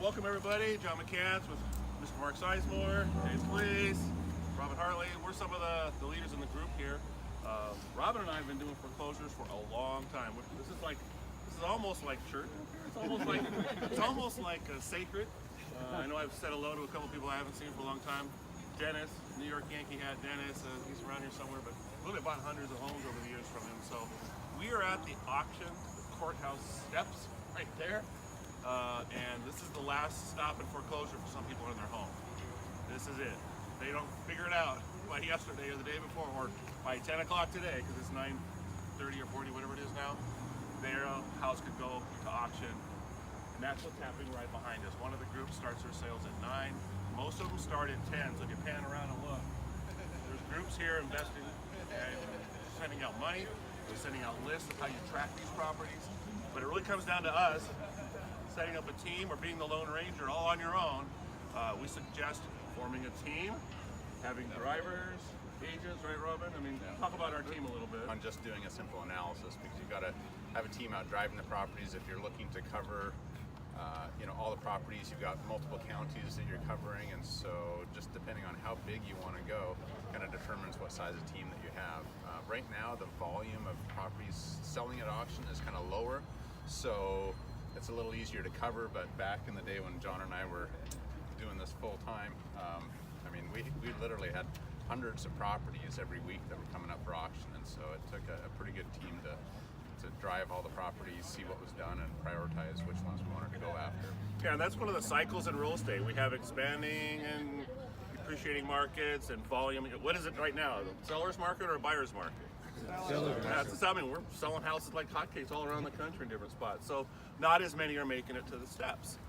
Welcome everybody, John McCants with Mr. Mark Sizemore, James Cleese, Robin Hartley. We're some of the leaders in the group here. Robin and I have been doing foreclosures for a long time. This is almost like church. It's almost like sacred. I know I've said hello to a couple people I haven't seen for a long time. Dennis, New York Yankee hat Dennis, he's around here somewhere, but really bought hundreds of homes over the years from him. So we are at the auction, the courthouse steps right there. And this is the last stop in foreclosure for some people in their home. This is it. They don't figure it out by yesterday or the day before or by 10 o'clock today, because it's 9:30 or 40, whatever it is now. Their house could go to auction. And that's what's happening right behind us. One of the groups starts their sales at 9. Most of them start at 10, so if you pan around and look, there's groups here investing and sending out money. They're sending out lists of how you track these properties. But it really comes down to us setting up a team or being the Lone Ranger all on your own. We suggest forming a team, having drivers, agents, right, Robin? I mean, talk about our team a little bit. On just doing a simple analysis, because you've got to have a team out driving the properties. If you're looking to cover all the properties, you've got multiple counties that you're covering, and so just depending on how big you want to go kind of determines what size of team that you have. Right now the volume of properties selling at auction is kind of lower, so it's a little easier to cover. But back in the day when John and I were doing this full time, we literally had hundreds of properties every week that were coming up for auction, and so it took a pretty good team to drive all the properties, see what was done, and prioritize which ones we wanted to go after. Yeah, and that's one of the cycles in real estate. We have expanding and depreciating markets and volume. What is it right now? The seller's market or a buyer's market? That's I mean, we're selling houses like hotcakes all around the country in different spots. So not as many are making it to the steps.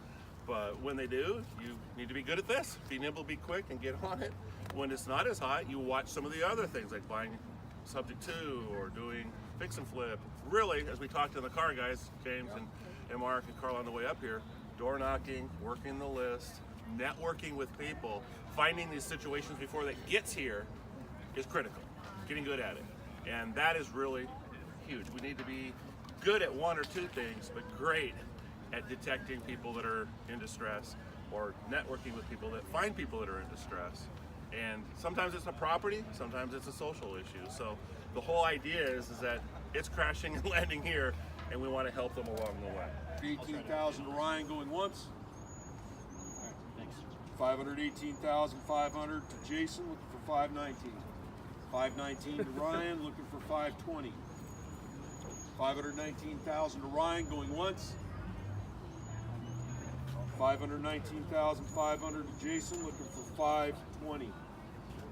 But when they do, you need to be good at this. Be nimble, be quick, and get on it. When it's not as hot, you watch some of the other things like buying subject to or doing fix and flip. Really, as we talked to the car guys, James and Mark and Carl on the way up here, door knocking, working the list, networking with people, finding these situations before that gets here is critical. Getting good at it. And that is really huge. We need to be good at one or two things, but great at detecting people that are in distress or networking with people that find people that are in distress. And sometimes it's a property, sometimes it's a social issue. So the whole idea is that it's crashing and landing here, and we want to help them along the way. 18,000 to Ryan going once. 518,500 to Jason, looking for 519. 519 to Ryan, looking for 520. 519,000 to Ryan going once. 519,500 to Jason, looking for 520.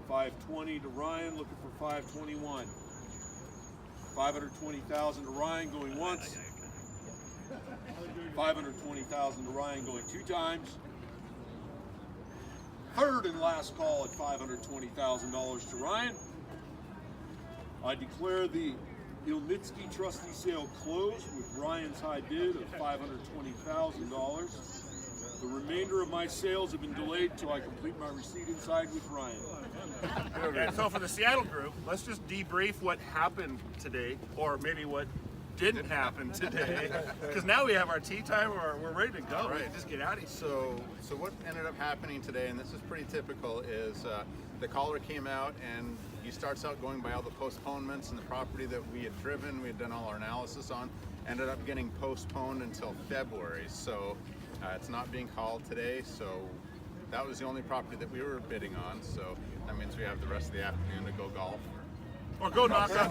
520 to Ryan, looking for 521. 520,000 to Ryan going once. 520,000 to Ryan going two times. Third and last call at $520,000 to Ryan. I declare the Ilnitsky trustee sale closed with Ryan's high bid of $520,000. The remainder of my sales have been delayed until I complete my receipt inside with Ryan. And so for the Seattle group, let's just debrief what happened today, or maybe what didn't happen today, because now we have our tea time, or we're ready to go. All right. We can just get out of here. So what ended up happening today, and this is pretty typical, is the caller came out and he starts out going by all the postponements, and the property that we had driven, we had done all our analysis on, ended up getting postponed until February. So it's not being called today, so that was the only property that we were bidding on. So that means we have the rest of the afternoon to go golf. Or go knock on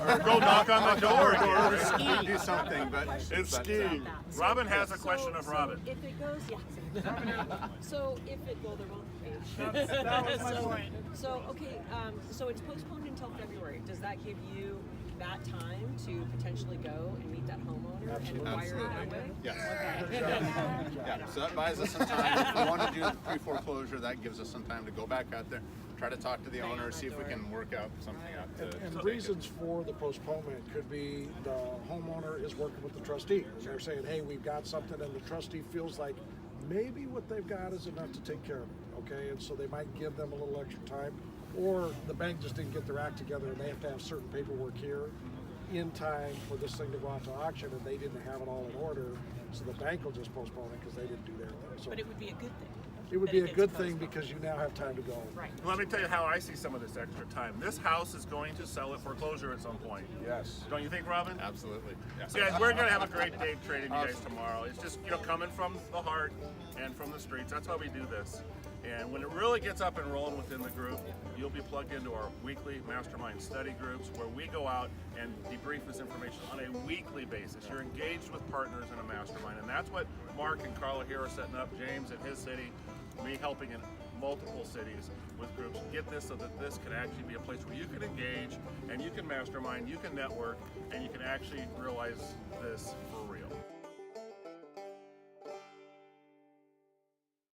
the door. Or do something, but It's skiing. Robin has a question of Robin. If it goes, there won't be. That was my point. So it's postponed until February. Does that give you that time to potentially go and meet that homeowner and acquire it that way? yes. Okay. Yeah, so that buys us some time. If we want to do the pre-foreclosure, that gives us some time to go back out there, try to talk to the owner, see if we can work out something out. And reasons for the postponement could be the homeowner is working with the trustee. And they're saying, hey, we've got something, and the trustee feels like maybe what they've got is enough to take care of it, okay? And so they might give them a little extra time. Or the bank just didn't get their act together and they have to have certain paperwork here. in time for this thing to go out to auction, and they didn't have it all in order, so the bank will just postpone it because they didn't do their thing. So But it would be a good thing. it would that be a gets good thing postponed. because you now have time to go. Right. Let me tell you how I see some of this extra time. This house is going to sell at foreclosure at some point. Yes. Don't you think, Robin? Absolutely. Yeah. So guys, we're gonna have a great day trading you guys tomorrow. It's just, you know, coming from the heart and from the streets. That's why we do this. And when it really gets up and rolling within the group, you'll be plugged into our weekly mastermind study groups where we go out and debrief this information on a weekly basis. You're engaged with partners in a mastermind, and that's what Mark and Carla here are setting up. James in his city, me helping in multiple cities with groups. Get this so that this can actually be a place where you can engage and you can mastermind, you can network, and you can actually realize this for real.